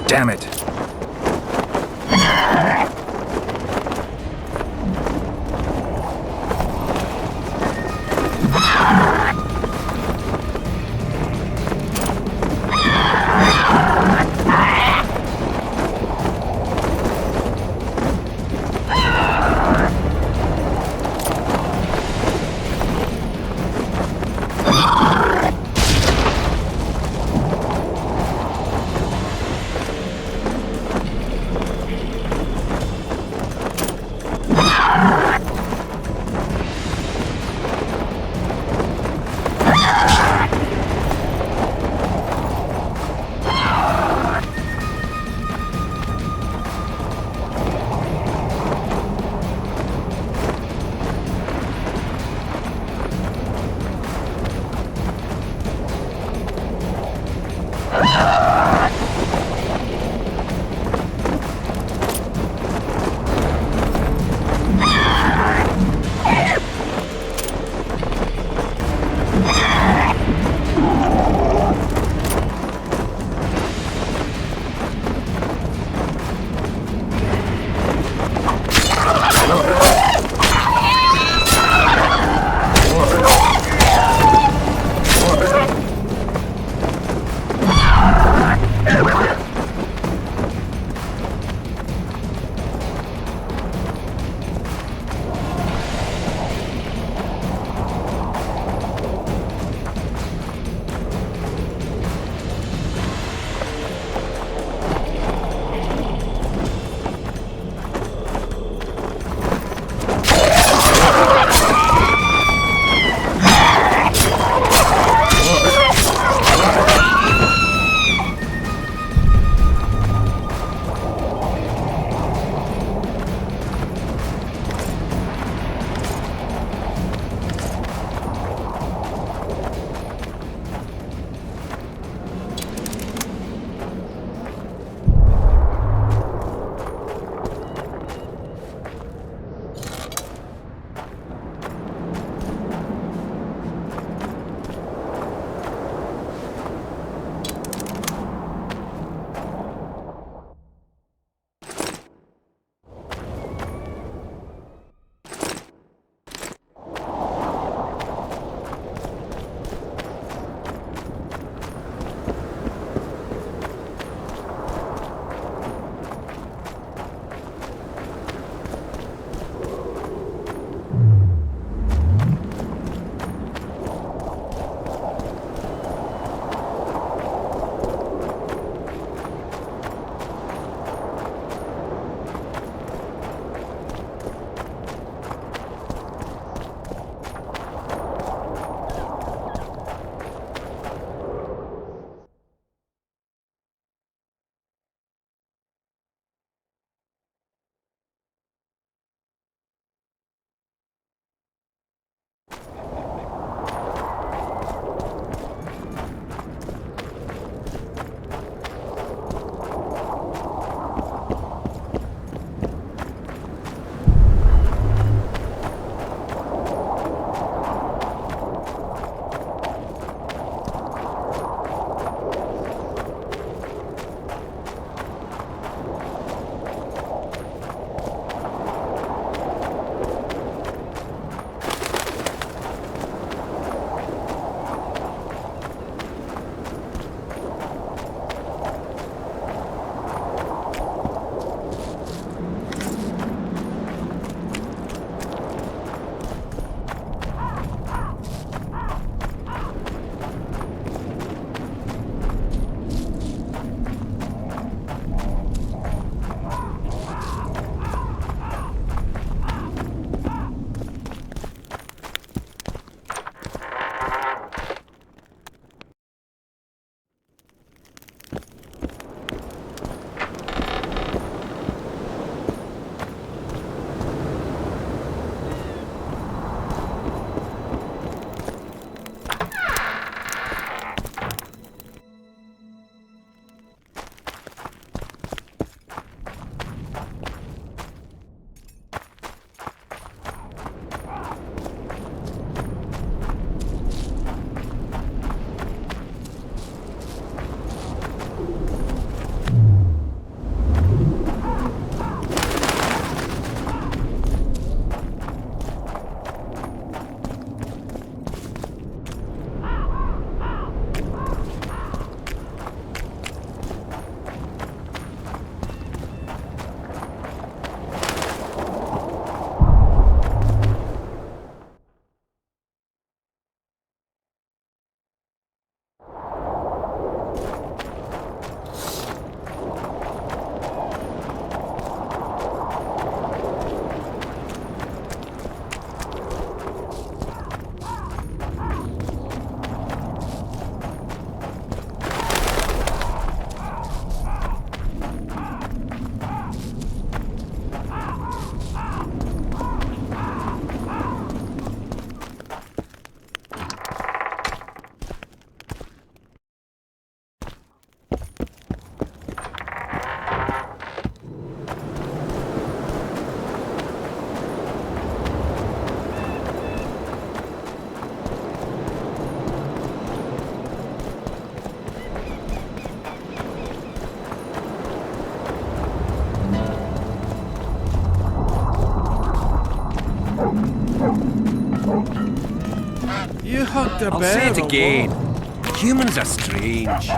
Damn it. I'll say it again. Humans are strange.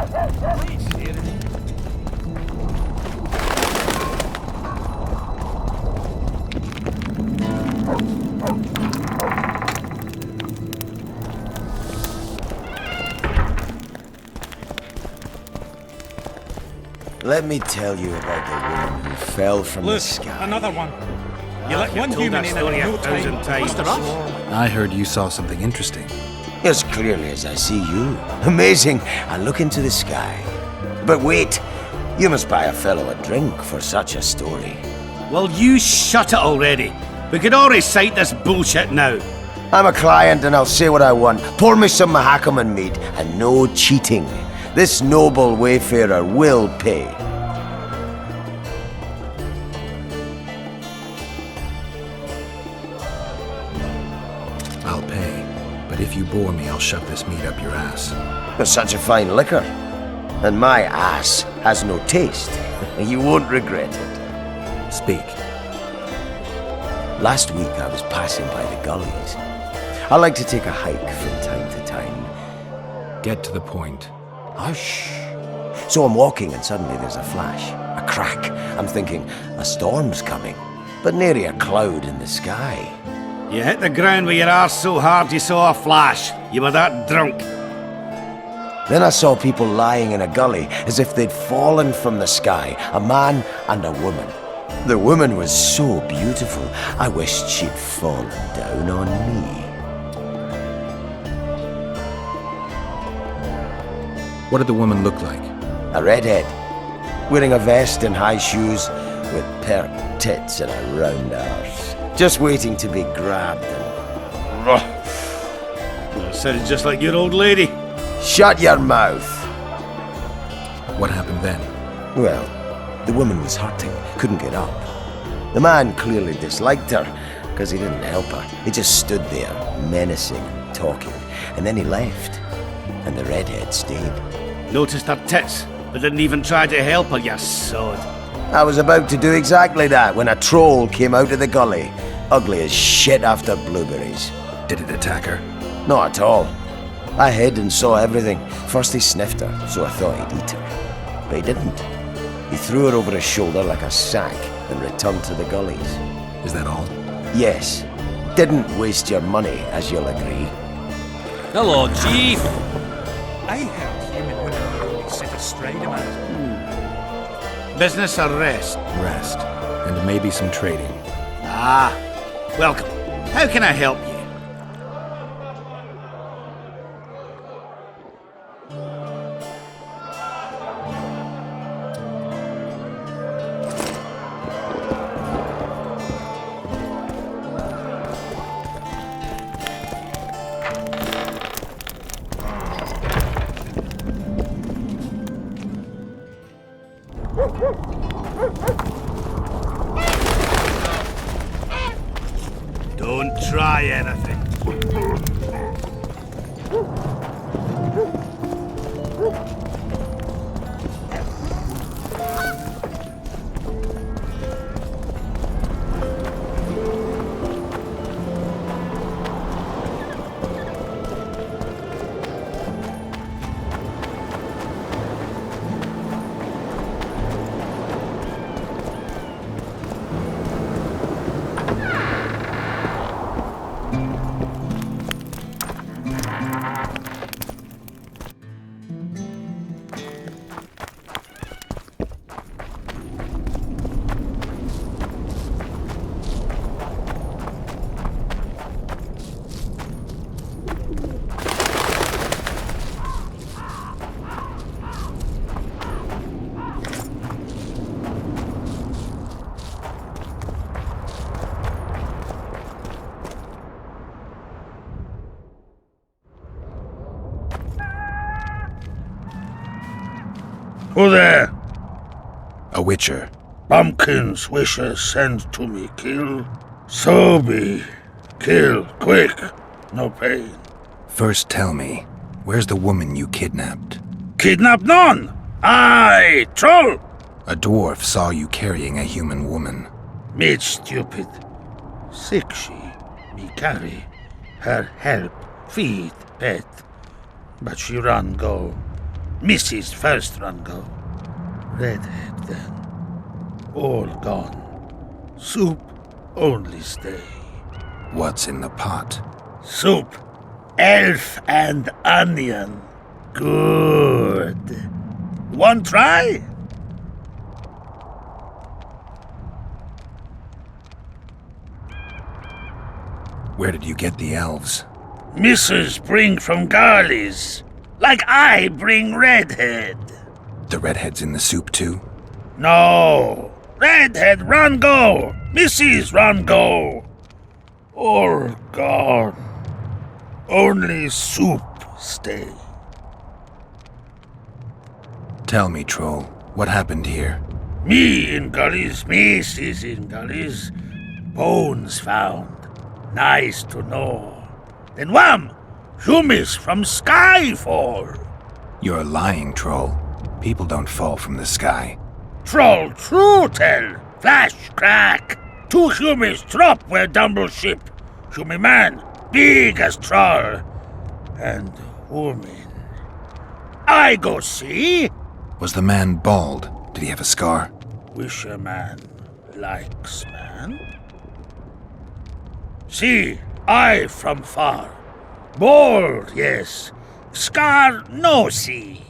Let me tell you about the woman who fell from the Look, sky. another one. You let one told human that in story and no 1,000 time. times. What's the rush? I heard you saw something interesting. As clearly as I see you. Amazing. I look into the sky. But wait, you must buy a fellow a drink for such a story. Well, you shut it already. We could all recite this bullshit now. I'm a client and I'll say what I want. Pour me some Mahakaman mead and no cheating. This noble wayfarer will pay. I'll pay. But if you bore me, I'll shove this meat up your ass. There's such a fine liquor. And my ass has no taste. You won't regret it. Speak. Last week I was passing by the gullies. I like to take a hike from time to time. Get to the point. Hush. So I'm walking and suddenly there's a flash, a crack. I'm thinking, a storm's coming. But nary a cloud in the sky. You hit the ground with your arse so hard you saw a flash. You were that drunk. Then I saw people lying in a gully as if they'd fallen from the sky, a man and a woman. The woman was so beautiful, I wished she'd fallen down on me. What did the woman look like? A redhead, wearing a vest and high shoes, with pert tits and a round arse. Just waiting to be grabbed and... It sounded just like your old lady. Shut your mouth! What happened then? Well, the woman was hurting, couldn't get up. The man clearly disliked her, because he didn't help her. He just stood there, menacing, talking, and then he left. And the redhead stayed. Noticed her tits, but didn't even try to help her, you sod. I was about to do exactly that when a troll came out of the gully, ugly as shit after blueberries. Did it attack her? Not at all. I hid and saw everything. First he sniffed her, so I thought he'd eat her. But he didn't. He threw her over his shoulder like a sack and returned to the gullies. Is that all? Yes. Didn't waste your money, as you'll agree. Hello, Chief. I heard human women really set astride a man. Business or rest? Rest. And maybe some trading. Ah, welcome. How can I help you? Don't try anything. Who there? A witcher. Bumpkin's wishes send to me kill. So be. Kill, quick. No pain. First tell me, where's the woman you kidnapped? Kidnap none! Aye, troll! A dwarf saw you carrying a human woman. Meat stupid. Sick she, me carry. Her help, feed, pet, but she run go. Mrs. first run go. Redhead then. All gone. Soup only stay. What's in the pot? Soup. Elf and onion. Good. One try? Where did you get the elves? Mrs. bring from Garley's. Like I bring Redhead. The redhead's in the soup too? No. Redhead run go. Mrs. run go. All gone. Only soup stay. Tell me, Troll, what happened here? Me in gullies, Mrs. in gullies. Bones found. Nice to know. Then wham! Humis from sky fall. You're lying, Troll. People don't fall from the sky. Troll true tell. Flash crack. 2 Humis drop where Dumble ship. Humi man, big as troll. And woman. I go see. Was the man bald? Did he have a scar? Wish a man likes man. See, I from far. Bold, yes. Scar no see.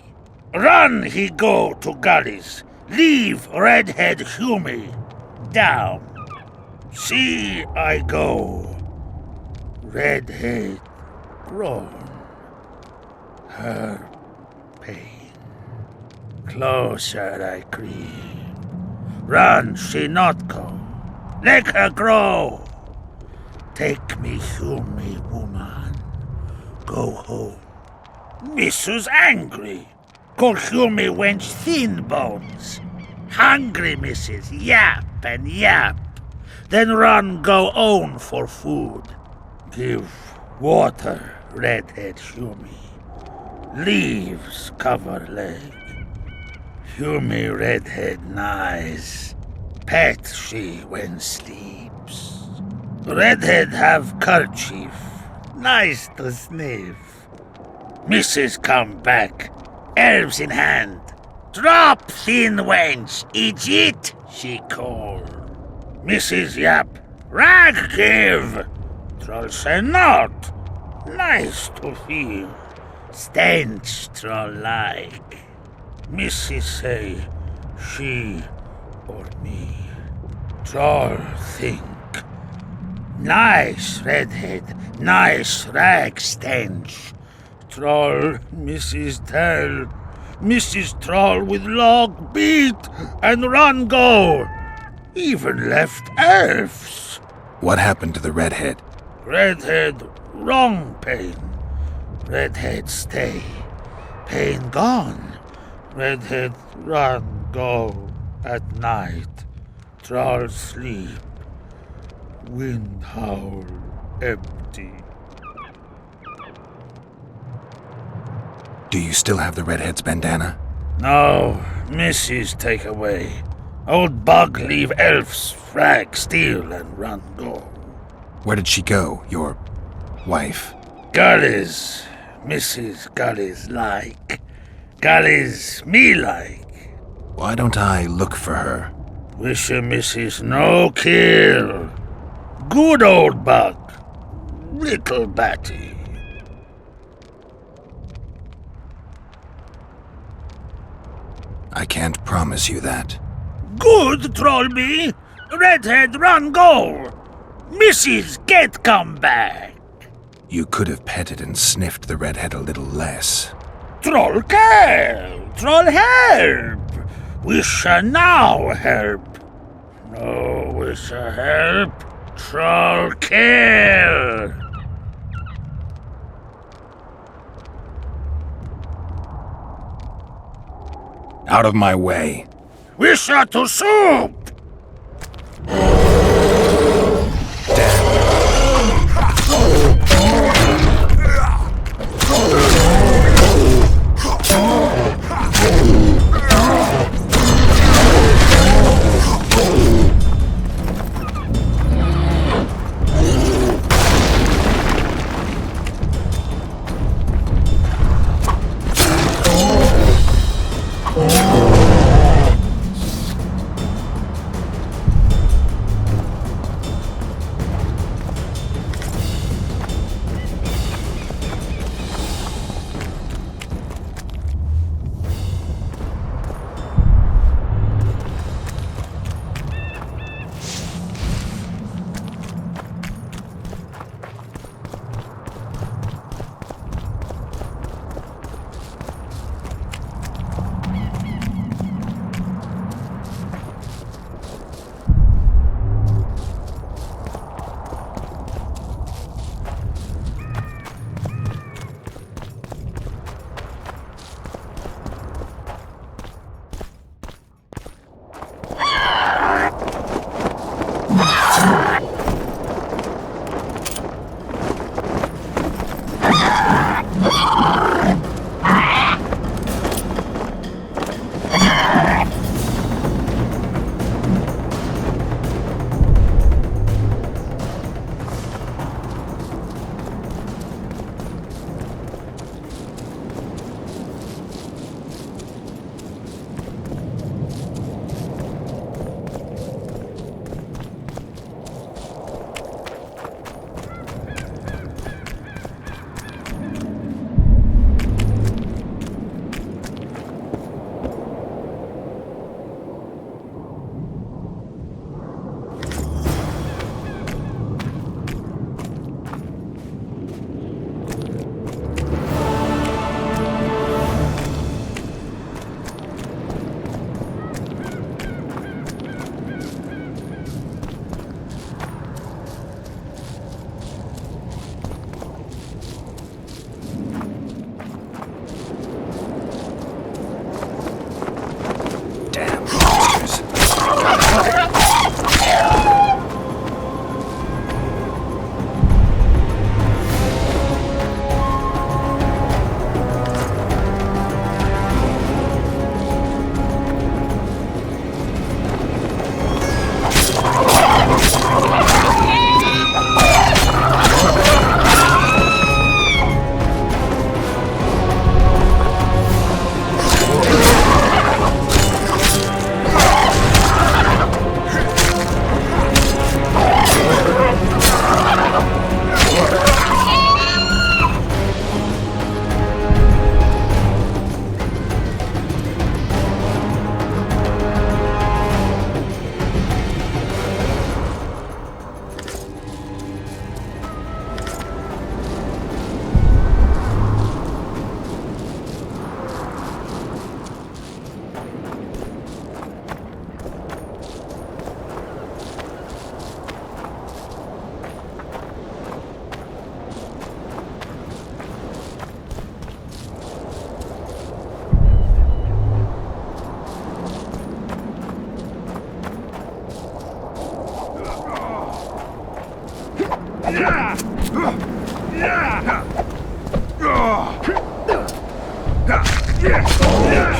Run he go to gullies. Leave Redhead Humi down. See I go. Redhead grown. Her pain. Closer I creep. Run she not go. Let her grow. Take me Humi woman. Go home. Mrs. angry. Call Humi wench thin bones. Hungry Mrs. Yap and yap. Then run go own for food. Give water, Redhead Humi. Leaves cover leg. Humi Redhead nice. Pet she when sleeps. Redhead have kerchief. Nice to sniff. Mrs. come back. Elves in hand. Drop thin wench. Idiot, she call. Mrs. Yap. Rag give. Troll say not. Nice to feel. Stench troll like. Mrs. say she or me. Troll think. Nice redhead, nice rag stench. Troll, Mrs. tell. Mrs. Troll with log beat and run go. Even left elves. What happened to the redhead? Redhead wrong pain. Redhead stay. Pain gone. Redhead run go at night. Troll sleep. Wind howl empty. Do you still have the redhead's bandana? No, Mrs. take away. Old bug leave elves frag steal and run go. Where did she go, your wife? Gullies, Mrs. Gullies like. Gullies me like. Why don't I look for her? Wish a Mrs. no kill. Good old bug. Little batty. I can't promise you that. Good, Trollby. Redhead run go. Mrs. get come back. You could have petted and sniffed the redhead a little less. Troll care. Troll help. Wish her now help. No wish her help. Troll kill! Out of my way. Wish her to soup!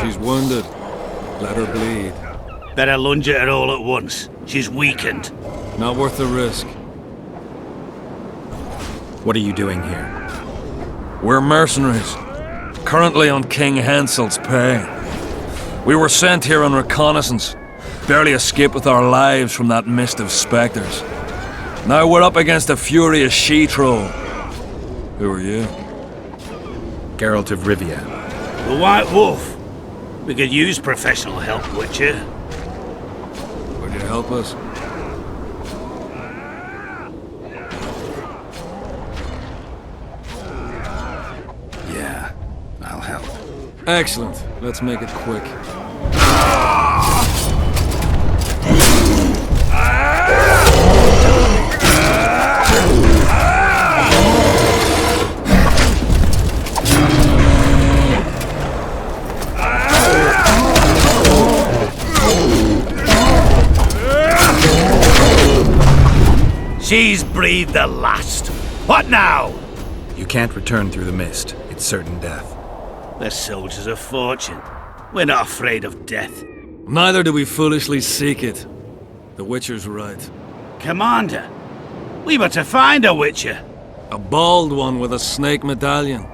She's wounded. Let her bleed. Better lunge at her all at once. She's weakened. Not worth the risk. What are you doing here? We're mercenaries. Currently on King Hensel's pay. We were sent here on reconnaissance. Barely escaped with our lives from that mist of specters. Now we're up against a furious she-troll. Who are you? Geralt of Rivia. The White Wolf. We could use professional help, Witcher. Would you help us? Yeah, I'll help. Excellent. Let's make it quick. She's breathed the last. What now? You can't return through the mist. It's certain death. We're soldiers of fortune. We're not afraid of death. Neither do we foolishly seek it. The Witcher's right. Commander, we were to find a Witcher. A bald one with a snake medallion.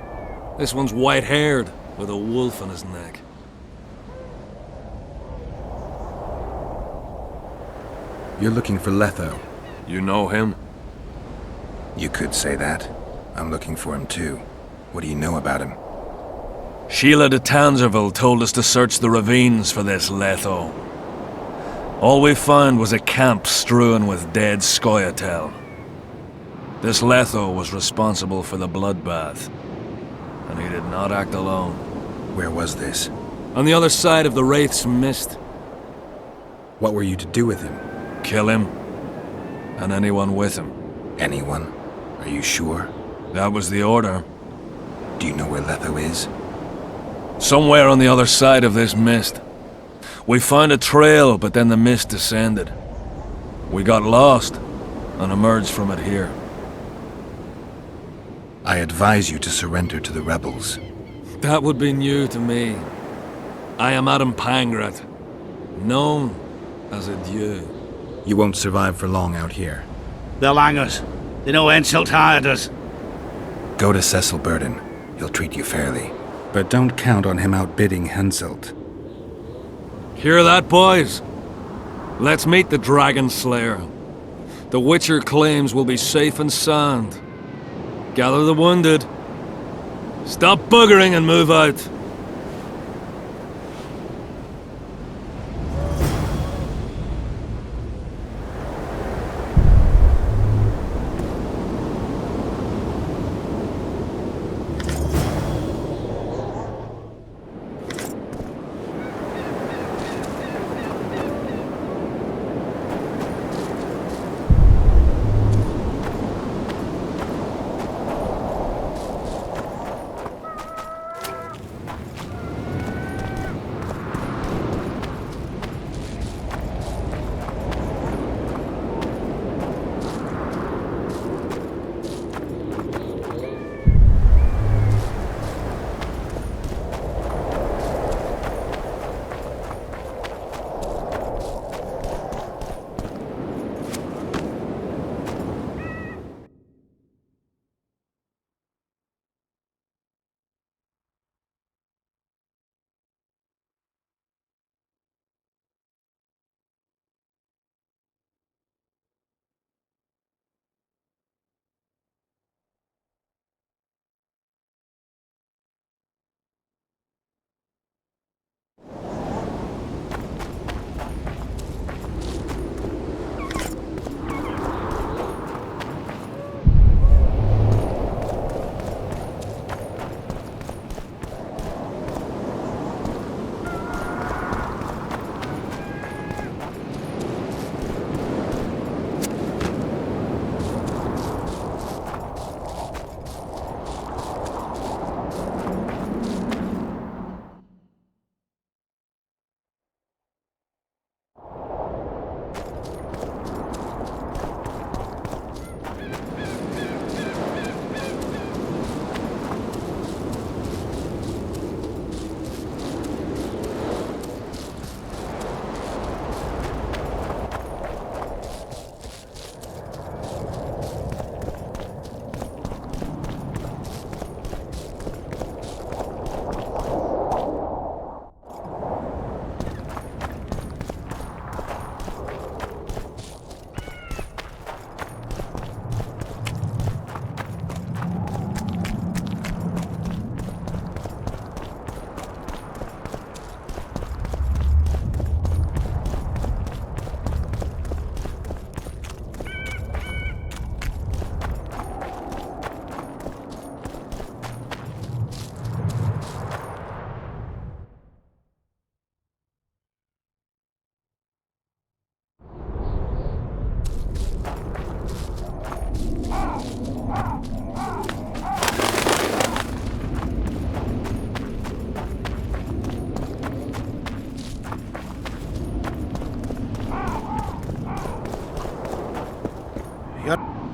This one's white-haired, with a wolf on his neck. You're looking for Letho. You know him? You could say that. I'm looking for him too. What do you know about him? Sheila de Tanserville told us to search the ravines for this Letho. All we found was a camp strewn with dead Scoia'tael. This Letho was responsible for the bloodbath, and he did not act alone. Where was this? On the other side of the Wraith's Mist. What were you to do with him? Kill him, and anyone with him. Anyone? Are you sure? That was the order. Do you know where Letho is? Somewhere on the other side of this mist. We found a trail, but then the mist descended. We got lost, and emerged from it here. I advise you to surrender to the rebels. That would be new to me. I am Adam Pangrat, known as a Dieu. You won't survive for long out here. They'll hang us. They know Henselt hired us. Go to Cecil Burden. He'll treat you fairly. But don't count on him outbidding Henselt. Hear that, boys? Let's meet the Dragon Slayer. The Witcher claims we'll be safe and sound. Gather the wounded. Stop buggering and move out.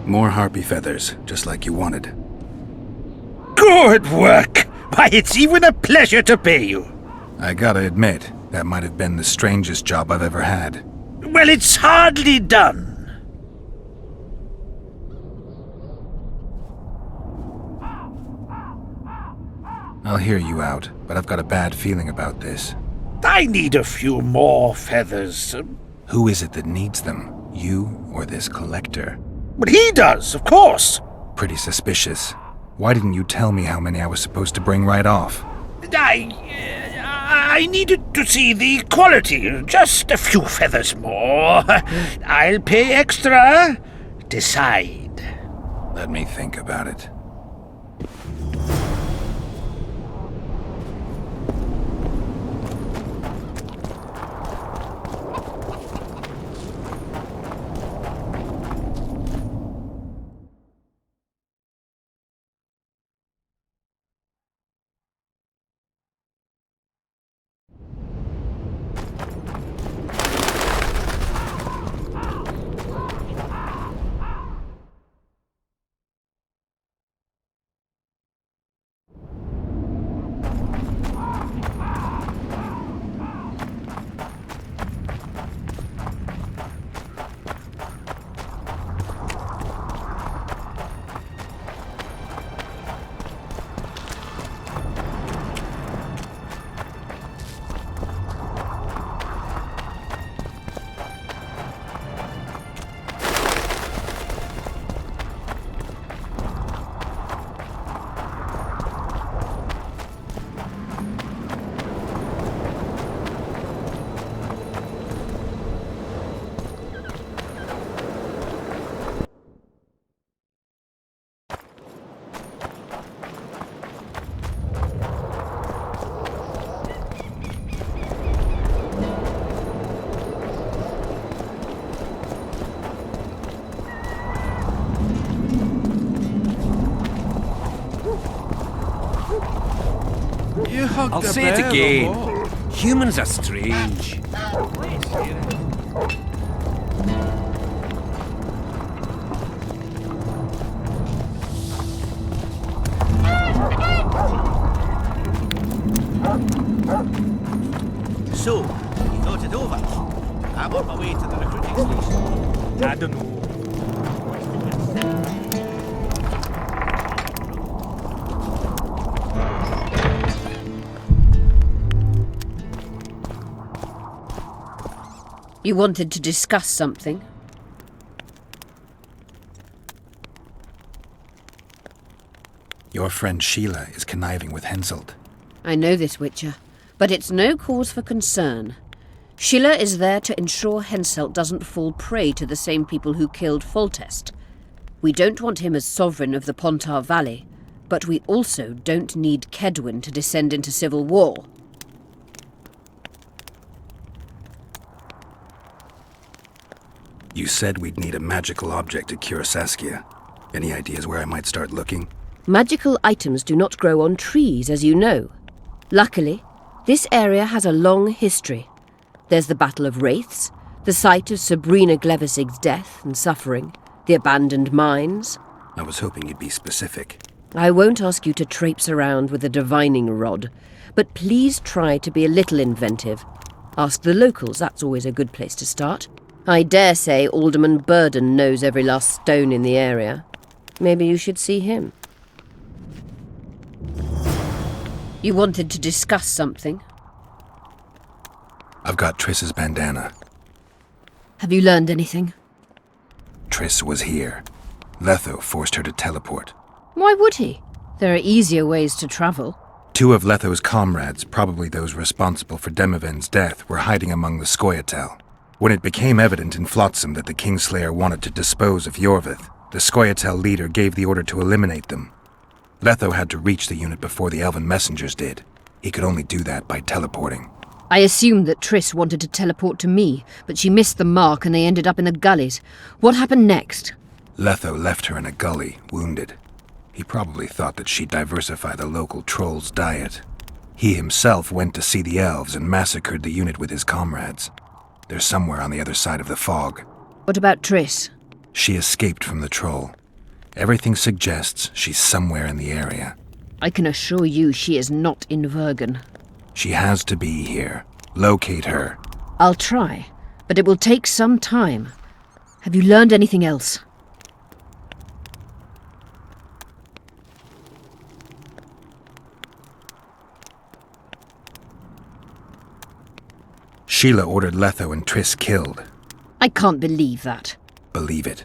More harpy feathers, just like you wanted. Good work! Why, it's even a pleasure to pay you. I gotta admit, that might have been the strangest job I've ever had. Well, it's hardly done. I'll hear you out, but I've got a bad feeling about this. I need a few more feathers. Who is it that needs them? You or this collector? But he does, of course. Pretty suspicious. Why didn't you tell me how many I was supposed to bring right off? I needed to see the quality. Just a few feathers more. I'll pay extra. Decide. Let me think about it. I'll say it again. Humans are strange. So, you thought it over? I'm on my way to the recruiting station. I don't know. You wanted to discuss something? Your friend Sheila is conniving with Henselt. I know this, Witcher, but it's no cause for concern. Sheila is there to ensure Henselt doesn't fall prey to the same people who killed Foltest. We don't want him as sovereign of the Pontar Valley, but we also don't need Kedwin to descend into civil war. You said we'd need a magical object to cure Saskia. Any ideas where I might start looking? Magical items do not grow on trees, as you know. Luckily, this area has a long history. There's the Battle of Wraiths, the site of Sabrina Glevisig's death and suffering, the abandoned mines. I was hoping you'd be specific. I won't ask you to traipse around with a divining rod, but please try to be a little inventive. Ask the locals, that's always a good place to start. I dare say Alderman Burden knows every last stone in the area. Maybe you should see him. You wanted to discuss something? I've got Triss's bandana. Have you learned anything? Triss was here. Letho forced her to teleport. Why would he? There are easier ways to travel. 2 of Letho's comrades, probably those responsible for Demoven's death, were hiding among the Scoia'tael. When it became evident in Flotsam that the Kingslayer wanted to dispose of Yorvith, the Scoia'tael leader gave the order to eliminate them. Letho had to reach the unit before the Elven messengers did. He could only do that by teleporting. I assumed that Triss wanted to teleport to me, but she missed the mark and they ended up in the gullies. What happened next? Letho left her in a gully, wounded. He probably thought that she'd diversify the local trolls' diet. He himself went to see the elves and massacred the unit with his comrades. They're somewhere on the other side of the fog. What about Triss? She escaped from the troll. Everything suggests she's somewhere in the area. I can assure you she is not in Vergen. She has to be here. Locate her. I'll try, but it will take some time. Have you learned anything else? Sheila ordered Letho and Triss killed. I can't believe that. Believe it.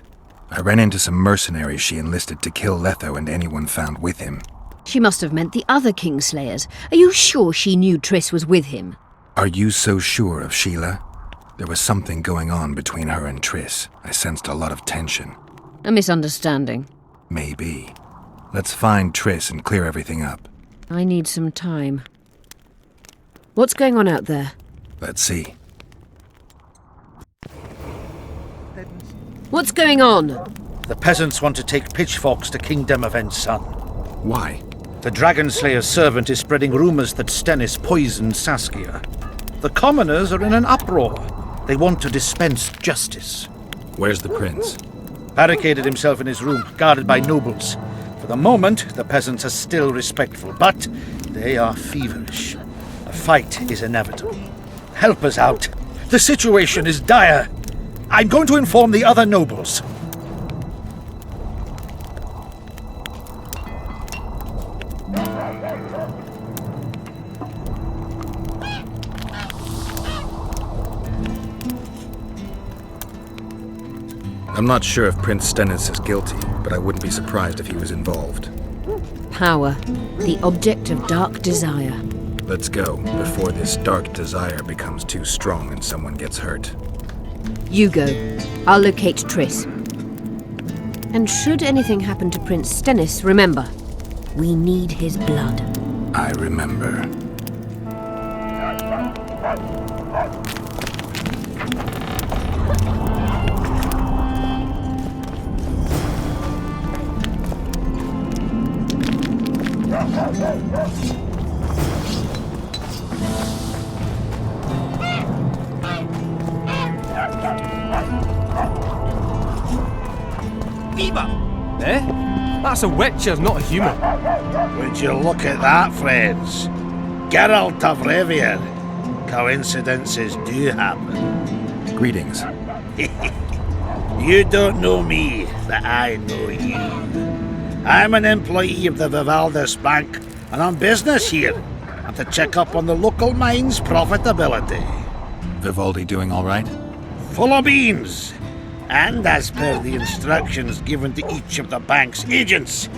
I ran into some mercenaries she enlisted to kill Letho and anyone found with him. She must have meant the other Kingslayers. Are you sure she knew Triss was with him? Are you so sure of Sheila? There was something going on between her and Triss. I sensed a lot of tension. A misunderstanding. Maybe. Let's find Triss and clear everything up. I need some time. What's going on out there? Let's see. What's going on? The peasants want to take pitchforks to King Demavend's son. Why? The Dragonslayer's servant is spreading rumors that Stennis poisoned Saskia. The commoners are in an uproar. They want to dispense justice. Where's the prince? Barricaded himself in his room, guarded by nobles. For the moment, the peasants are still respectful, but they are feverish. A fight is inevitable. Help us out. The situation is dire. I'm going to inform the other nobles. I'm not sure if Prince Stennis is guilty, but I wouldn't be surprised if he was involved. Power, the object of dark desire. Let's go, before this dark desire becomes too strong and someone gets hurt. You go. I'll locate Triss. And should anything happen to Prince Stennis, remember, we need his blood. I remember. Eh? That's a witcher, not a human. Would you look at that, friends? Geralt of Rivia. Coincidences do happen. Greetings. You don't know me, but I know you. I'm an employee of the Vivaldis Bank, and on business here. I'm to check up on the local mine's profitability. Vivaldi doing all right? Full of beans. And as per the instructions given to each of the bank's agents,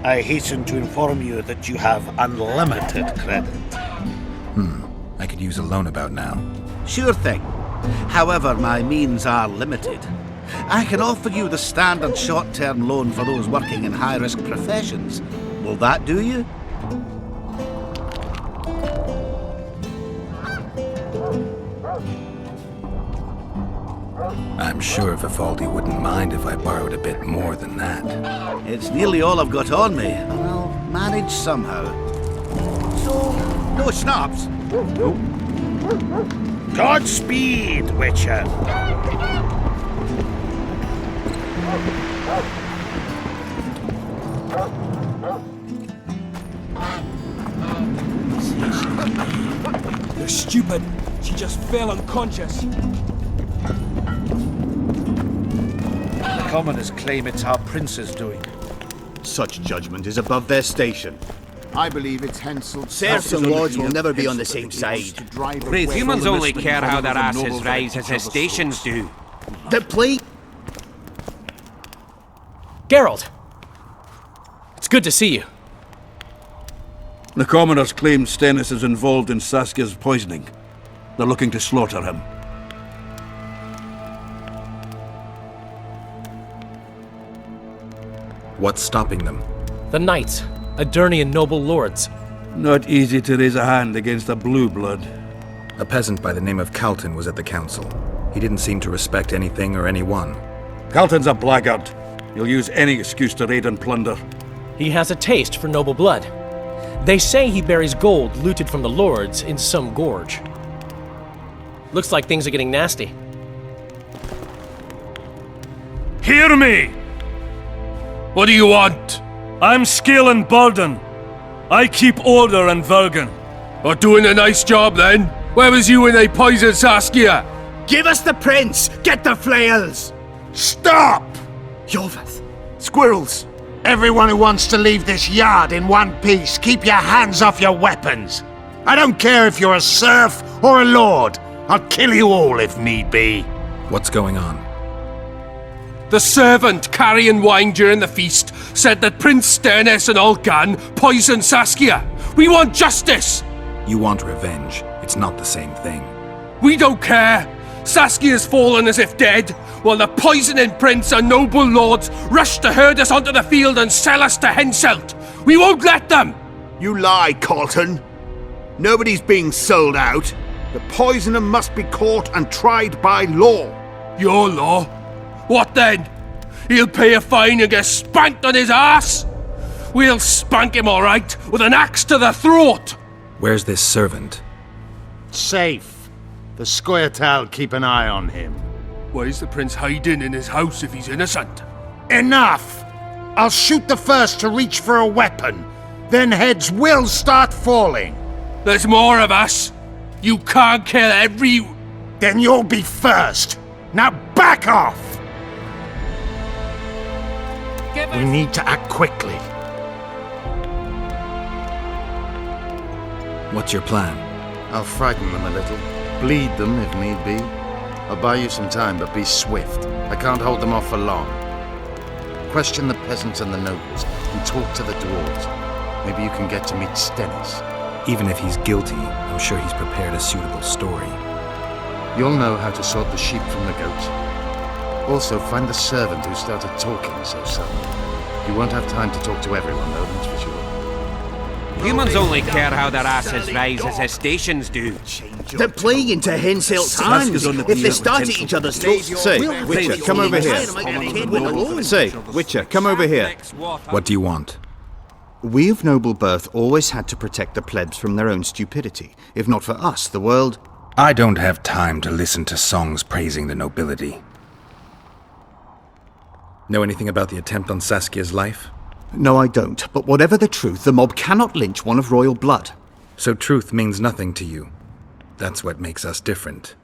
I hasten to inform you that you have unlimited credit. I could use a loan about now. Sure thing. However, my means are limited. I can offer you the standard short-term loan for those working in high-risk professions. Will that do you? I'm sure Vivaldi wouldn't mind if I borrowed a bit more than that. It's nearly all I've got on me, and I'll manage somehow. So, no schnapps? Godspeed, Witcher. You're stupid. She just fell unconscious. The commoners claim it's our prince's doing. Such judgment is above their station. I believe it's Hensel's... Serfs and lords will never be on the same side. Humans only care how their asses rise as his stations do. The plea? Geralt! It's good to see you. The commoners claim Stennis is involved in Saskia's poisoning. They're looking to slaughter him. What's stopping them? The Knights, Aedirnian noble lords. Not easy to raise a hand against a blue blood. A peasant by the name of Calton was at the council. He didn't seem to respect anything or anyone. Calton's a blackguard. He'll use any excuse to raid and plunder. He has a taste for noble blood. They say he buries gold looted from the lords in some gorge. Looks like things are getting nasty. Hear me! What do you want? I'm Skillen Bolden. I keep order in Vergen. Or doing a nice job then? Where was you when they poisoned Saskia? Give us the prince! Get the flails! Stop! Iorveth! Squirrels! Everyone who wants to leave this yard in one piece, keep your hands off your weapons! I don't care if you're a serf or a lord. I'll kill you all if need be. What's going on? The servant carrying wine during the feast said that Prince Stennis and Olgan poisoned Saskia. We want justice! You want revenge. It's not the same thing. We don't care. Saskia's fallen as if dead, while the poisoning prince and noble lords rush to herd us onto the field and sell us to Henselt. We won't let them! You lie, Colton. Nobody's being sold out. The poisoner must be caught and tried by law. Your law? What then? He'll pay a fine and get spanked on his ass? We'll spank him all right, with an axe to the throat! Where's this servant? Safe. The Scoia'tael keep an eye on him. Why is the prince hiding in his house if he's innocent? Enough! I'll shoot the first to reach for a weapon. Then heads will start falling. There's more of us. You can't kill every... Then you'll be first. Now back off! We need to act quickly. What's your plan? I'll frighten them a little. Bleed them if need be. I'll buy you some time, but be swift. I can't hold them off for long. Question the peasants and the nobles, and talk to the dwarves. Maybe you can get to meet Stennis. Even if he's guilty, I'm sure he's prepared a suitable story. You'll know how to sort the sheep from the goats. Also, find the servant who started talking so suddenly. You won't have time to talk to everyone, though, that's for sure. Humans only care how their asses rise as their stations do. They're playing into Henselt's hands. If they start at each other's throats... Say, Witcher, come over here. Say, Witcher, come over here. What do you want? We of noble birth always had to protect the plebs from their own stupidity. If not for us, the world... I don't have time to listen to songs praising the nobility. Know anything about the attempt on Saskia's life? No, I don't. But whatever the truth, the mob cannot lynch one of royal blood. So truth means nothing to you. That's what makes us different.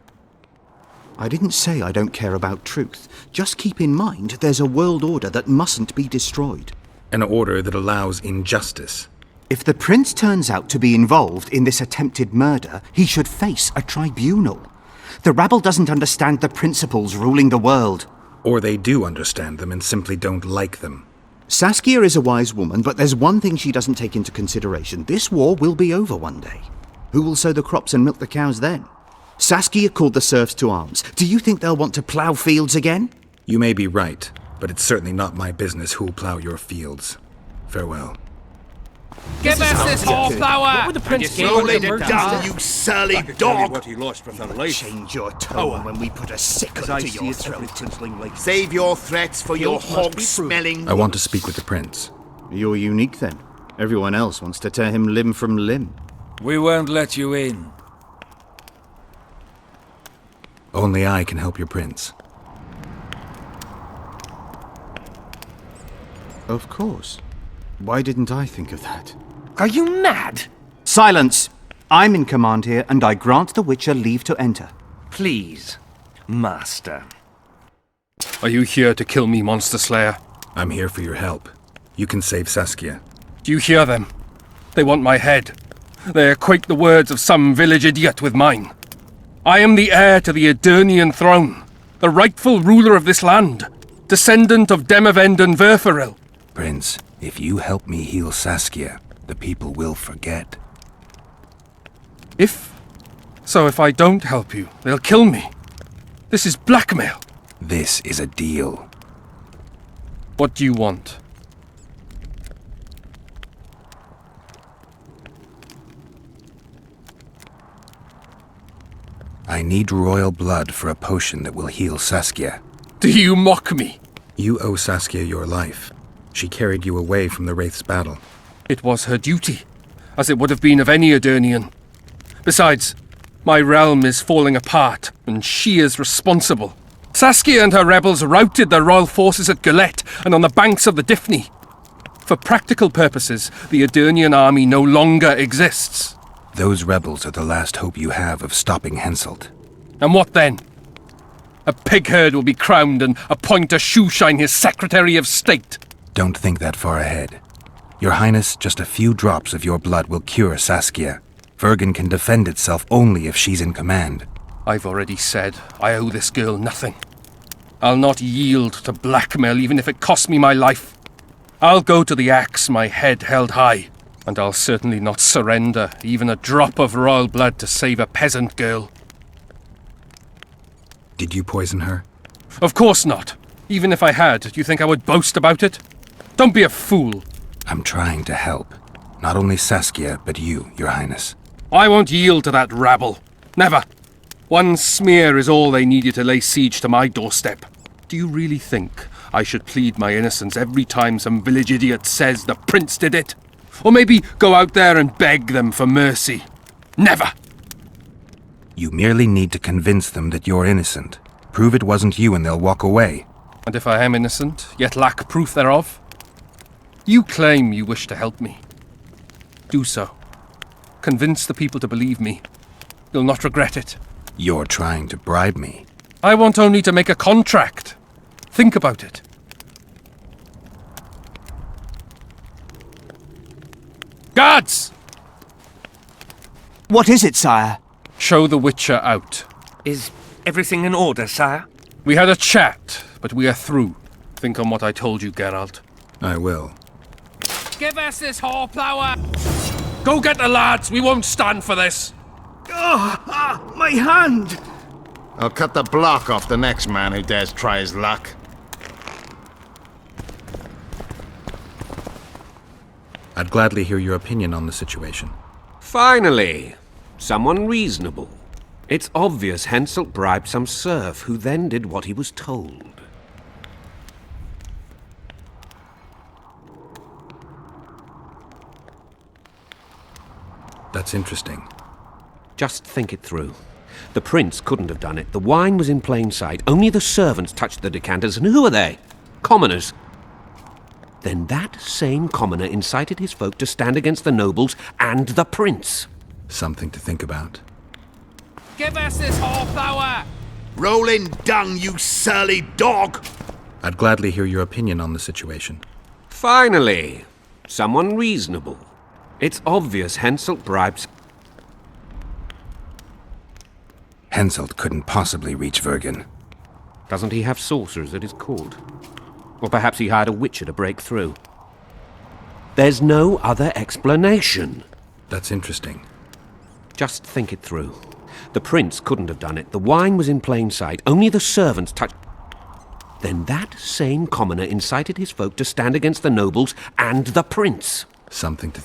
I didn't say I don't care about truth. Just keep in mind there's a world order that mustn't be destroyed. An order that allows injustice. If the prince turns out to be involved in this attempted murder, he should face a tribunal. The rabble doesn't understand the principles ruling the world. Or they do understand them and simply don't like them. Saskia is a wise woman, but there's one thing she doesn't take into consideration. This war will be over one day. Who will sow the crops and milk the cows then? Saskia called the serfs to arms. Do you think they'll want to plough fields again? You may be right, but it's certainly not my business who'll plough your fields. Farewell. Give us this whole flower! What would the prince gain Slow with it the merchants? down, you surly dog! What he lost from their life. Change your tone when we put a sickle As I to see your it, every throat. princeling like Save your threats for your hog-smelling... I want to speak with the prince. You're unique then. Everyone else wants to tear him limb from limb. We won't let you in. Only I can help your prince. Of course. Why didn't I think of that? Are you mad? Silence! I'm in command here, and I grant the Witcher leave to enter. Please, master. Are you here to kill me, Monster Slayer? I'm here for your help. You can save Saskia. Do you hear them? They want my head. They equate the words of some village idiot with mine. I am the heir to the Edirnian throne, the rightful ruler of this land, descendant of Demavend and Verferil. Prince, if you help me heal Saskia, the people will forget. If I don't help you, they'll kill me. This is blackmail. This is a deal. What do you want? I need royal blood for a potion that will heal Saskia. Do you mock me? You owe Saskia your life. She carried you away from the Wraith's battle. It was her duty, as it would have been of any Edirnian. Besides, my realm is falling apart, and she is responsible. Saskia and her rebels routed the royal forces at Gullet and on the banks of the Dyfni. For practical purposes, the Edirnian army no longer exists. Those rebels are the last hope you have of stopping Henselt. And what then? A pig herd will be crowned and appoint a shoeshine his Secretary of State. Don't think that far ahead. Your Highness, just a few drops of your blood will cure Saskia. Vergen can defend itself only if she's in command. I've already said I owe this girl nothing. I'll not yield to blackmail even if it costs me my life. I'll go to the axe, my head held high, and I'll certainly not surrender even a drop of royal blood to save a peasant girl. Did you poison her? Of course not. Even if I had, do you think I would boast about it? Don't be a fool. I'm trying to help. Not only Saskia, but you, Your Highness. I won't yield to that rabble. Never. One smear is all they needed to lay siege to my doorstep. Do you really think I should plead my innocence every time some village idiot says the prince did it? Or maybe go out there and beg them for mercy? Never! You merely need to convince them that you're innocent. Prove it wasn't you and they'll walk away. And if I am innocent, yet lack proof thereof? You claim you wish to help me. Do so. Convince the people to believe me. You'll not regret it. You're trying to bribe me. I want only to make a contract. Think about it. Guards! What is it, sire? Show the Witcher out. Is everything in order, sire? We had a chat, but we are through. Think on what I told you, Geralt. I will. Give us this hornplower! Go get the lads! We won't stand for this! My hand! I'll cut the block off the next man who dares try his luck. I'd gladly hear your opinion on the situation. Finally, someone reasonable. It's obvious Henselt bribed some serf who then did what he was told. That's interesting. Just think it through. The prince couldn't have done it. The wine was in plain sight. Only the servants touched the decanters, and who are they? Commoners. Then that same commoner incited his folk to stand against the nobles and the prince. Something to think about. Give us this hornplower! Rolling dung, you surly dog! I'd gladly hear your opinion on the situation. Finally, someone reasonable. It's obvious Henselt bribes... Henselt couldn't possibly reach Vergen. Doesn't he have sorcerers at his court? Or perhaps he hired a witcher to break through. There's no other explanation. That's interesting. Just think it through. The prince couldn't have done it. The wine was in plain sight. Only the servants touched... Then that same commoner incited his folk to stand against the nobles and the prince. Something to...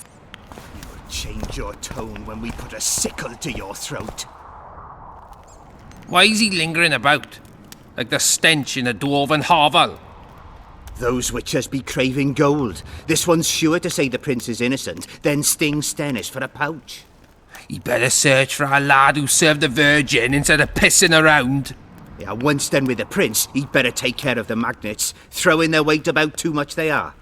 Change your tone when we put a sickle to your throat. Why is he lingering about? Like the stench in a dwarven hovel? Those witchers be craving gold. This one's sure to say the prince is innocent, then sting Stennis for a pouch. He better search for a lad who served the Virgin instead of pissing around. Yeah, once done with the prince, he'd better take care of the magnets, throwing their weight about too much they are.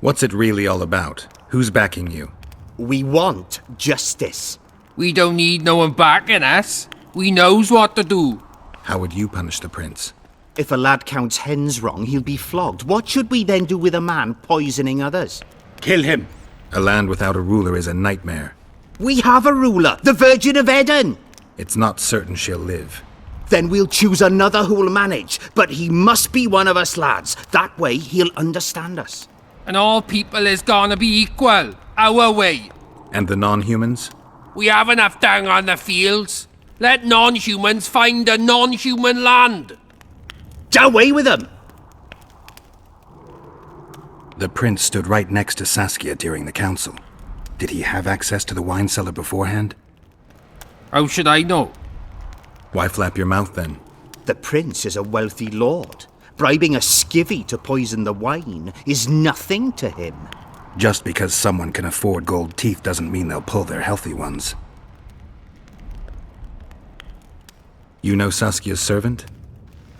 What's it really all about? Who's backing you? We want justice. We don't need no one backing us. We knows what to do. How would you punish the prince? If a lad counts hens wrong, he'll be flogged. What should we then do with a man poisoning others? Kill him. A land without a ruler is a nightmare. We have a ruler, the Virgin of Eden. It's not certain she'll live. Then we'll choose another who'll manage, but he must be one of us lads. That way he'll understand us. And all people is gonna be equal, our way. And the non-humans? We have enough down on the fields. Let non-humans find a non-human land. Away with them! The prince stood right next to Saskia during the council. Did he have access to the wine cellar beforehand? How should I know? Why flap your mouth then? The prince is a wealthy lord. Bribing a skivvy to poison the wine is nothing to him. Just because someone can afford gold teeth doesn't mean they'll pull their healthy ones. You know Saskia's servant?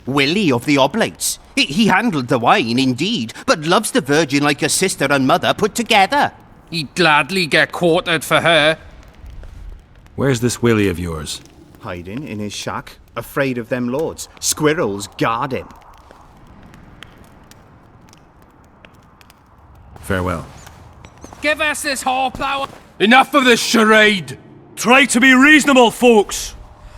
Willie of the Oblates. He handled the wine, indeed, but loves the Virgin like a sister and mother put together. He'd gladly get quartered for her. Where's this Willie of yours? Hiding in his shack, afraid of them lords. Squirrels guard him. Farewell. give us this horsepower. Enough of this charade. Try to be reasonable, folks.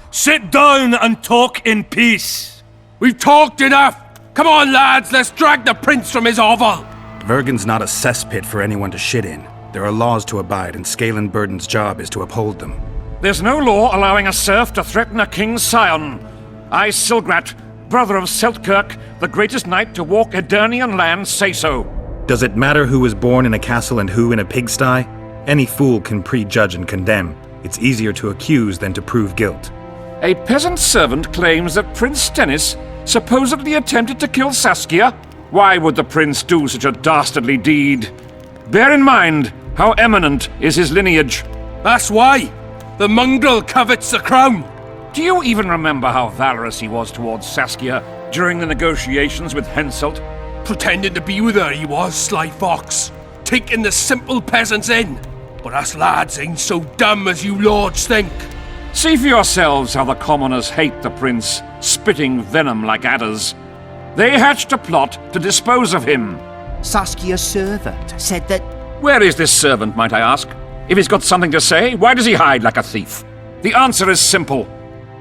Sit down and talk in peace. We've talked enough. Come on, lads, let's drag the prince from his hovel. Vergen's not a cesspit for anyone to shit in. There are laws to abide, and Scalen Burden's job is to uphold them. There's no law allowing a serf to threaten a king's scion. I, Silgrat, brother of Seltkirk, the greatest knight to walk Edirnian land, say so. Does it matter who was born in a castle and who in a pigsty? Any fool can prejudge and condemn. It's easier to accuse than to prove guilt. A peasant servant claims that Prince Stennis supposedly attempted to kill Saskia. Why would the prince do such a dastardly deed? Bear in mind how eminent is his lineage. That's why. The mongrel covets the crown. Do you even remember how valorous he was towards Saskia during the negotiations with Henselt? Pretending to be with her he was, sly fox. Taking the simple peasants in. But us lads ain't so dumb as you lords think. See for yourselves how the commoners hate the prince, spitting venom like adders. They hatched a plot to dispose of him. Saskia's servant said that... Where is this servant, might I ask? If he's got something to say, why does he hide like a thief? The answer is simple.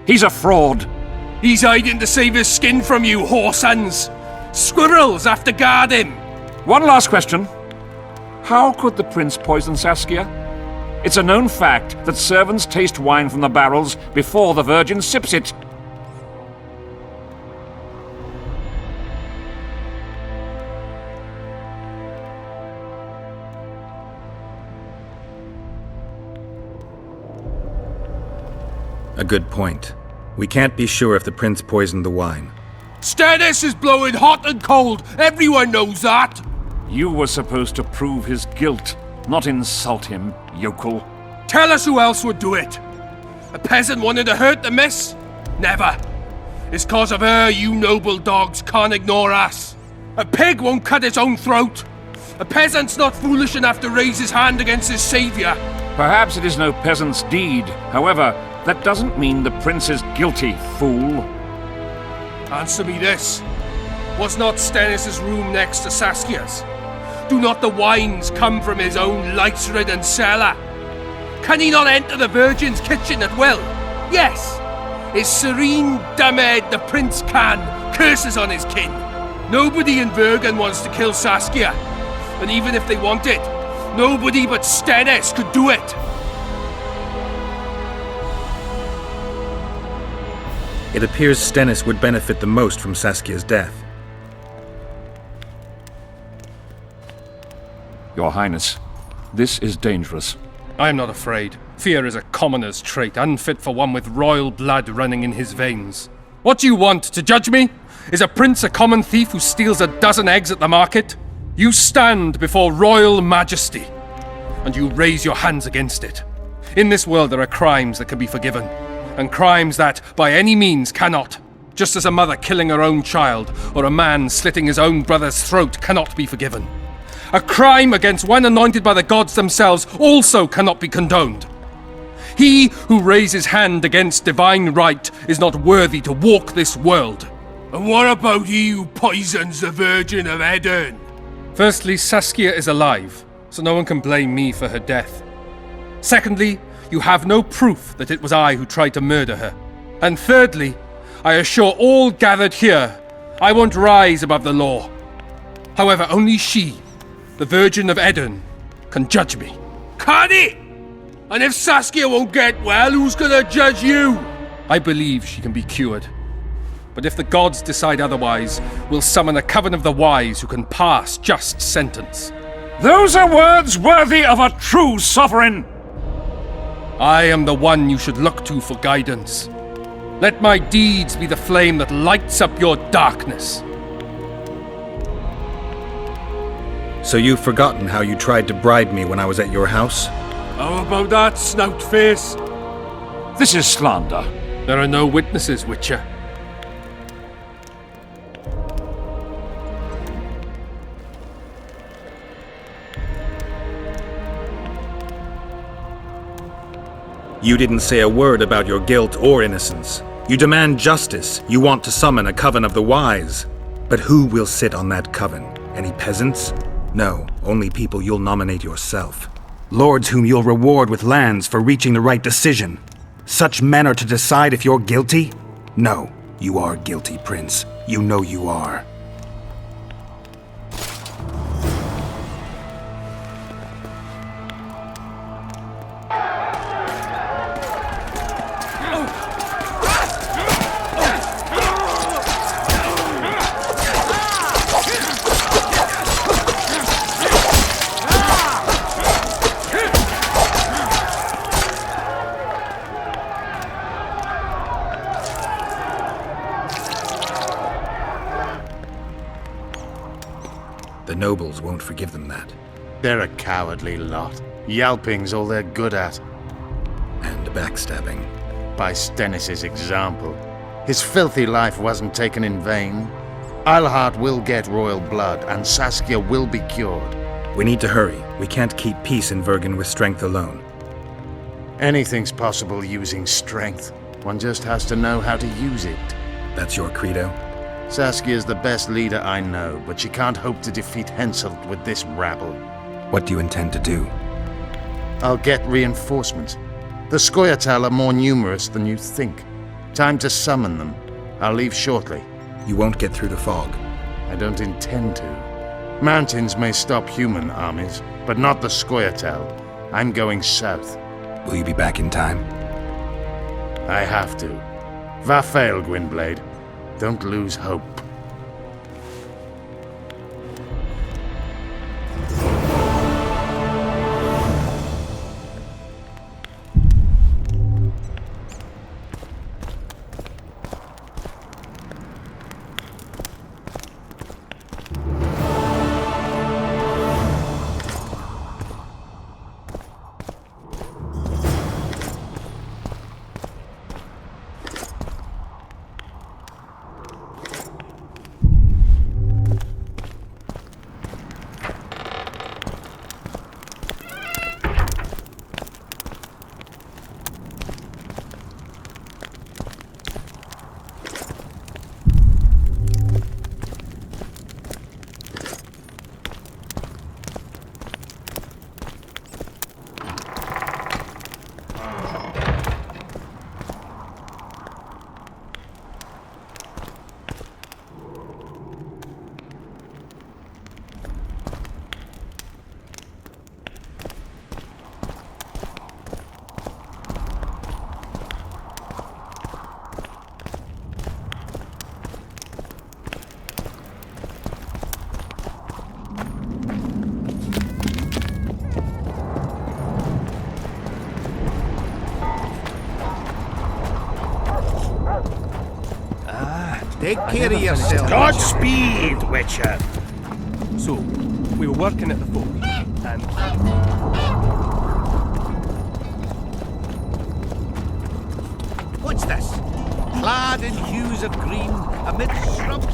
He's a fraud. He's hiding to save his skin from you, whoresons. Squirrels have to guard him. One last question. How could the prince poison Saskia? It's a known fact that servants taste wine from the barrels before the virgin sips it. A good point. We can't be sure if the prince poisoned the wine. Stennis is blowing hot and cold. Everyone knows that. You were supposed to prove his guilt, not insult him, yokel. Tell us who else would do it. A peasant wanted to hurt the miss? Never. It's cause of her you noble dogs can't ignore us. A pig won't cut its own throat. A peasant's not foolish enough to raise his hand against his savior. Perhaps it is no peasant's deed. However, that doesn't mean the prince is guilty, fool. Answer me this. Was not Stennis' room next to Saskia's? Do not the wines come from his own lice-ridden cellar? Can he not enter the Virgin's kitchen at will? Yes! His serene Damed the prince can, curses on his kin. Nobody in Vergen wants to kill Saskia. And even if they want it, nobody but Stennis could do it. It appears Stennis would benefit the most from Saskia's death. Your Highness, this is dangerous. I am not afraid. Fear is a commoner's trait, unfit for one with royal blood running in his veins. What do you want, to judge me? Is a prince a common thief who steals a dozen eggs at the market? You stand before royal majesty, and you raise your hands against it. In this world there are crimes that can be forgiven, and crimes that, by any means, cannot. Just as a mother killing her own child, or a man slitting his own brother's throat cannot be forgiven. A crime against one anointed by the gods themselves also cannot be condoned. He who raises hand against divine right is not worthy to walk this world. And what about he who poisons the Virgin of Edirn? Firstly, Saskia is alive, so no one can blame me for her death. Secondly, you have no proof that it was I who tried to murder her. And thirdly, I assure all gathered here, I won't rise above the law. However, only she, the Virgin of Edirn, can judge me. Can it? And if Saskia won't get well, who's gonna judge you? I believe she can be cured. But if the gods decide otherwise, we'll summon a coven of the wise who can pass just sentence. Those are words worthy of a true sovereign! I am the one you should look to for guidance. Let my deeds be the flame that lights up your darkness. So you've forgotten how you tried to bribe me when I was at your house? How about that, snout face? This is slander. There are no witnesses, Witcher. You didn't say a word about your guilt or innocence. You demand justice. You want to summon a coven of the wise. But who will sit on that coven? Any peasants? No, only people you'll nominate yourself. Lords whom you'll reward with lands for reaching the right decision. Such men are to decide if you're guilty? No, you are guilty, Prince. You know you are. The nobles won't forgive them that. They're a cowardly lot. Yelping's all they're good at. And backstabbing. By Stennis' example. His filthy life wasn't taken in vain. Eilhart will get royal blood, and Saskia will be cured. We need to hurry. We can't keep peace in Vergen with strength alone. Anything's possible using strength. One just has to know how to use it. That's your credo? Saskia's the best leader I know, but she can't hope to defeat Henselt with this rabble. What do you intend to do? I'll get reinforcements. The Scoia'tael are more numerous than you think. Time to summon them. I'll leave shortly. You won't get through the fog. I don't intend to. Mountains may stop human armies, but not the Scoia'tael. I'm going south. Will you be back in time? I have to. Vafael, Gwynblade. Don't lose hope. Take care of yourself. Godspeed, Witcher. So, we were working at the forge, and... What's this? Clad in hues of green, amid shrubs.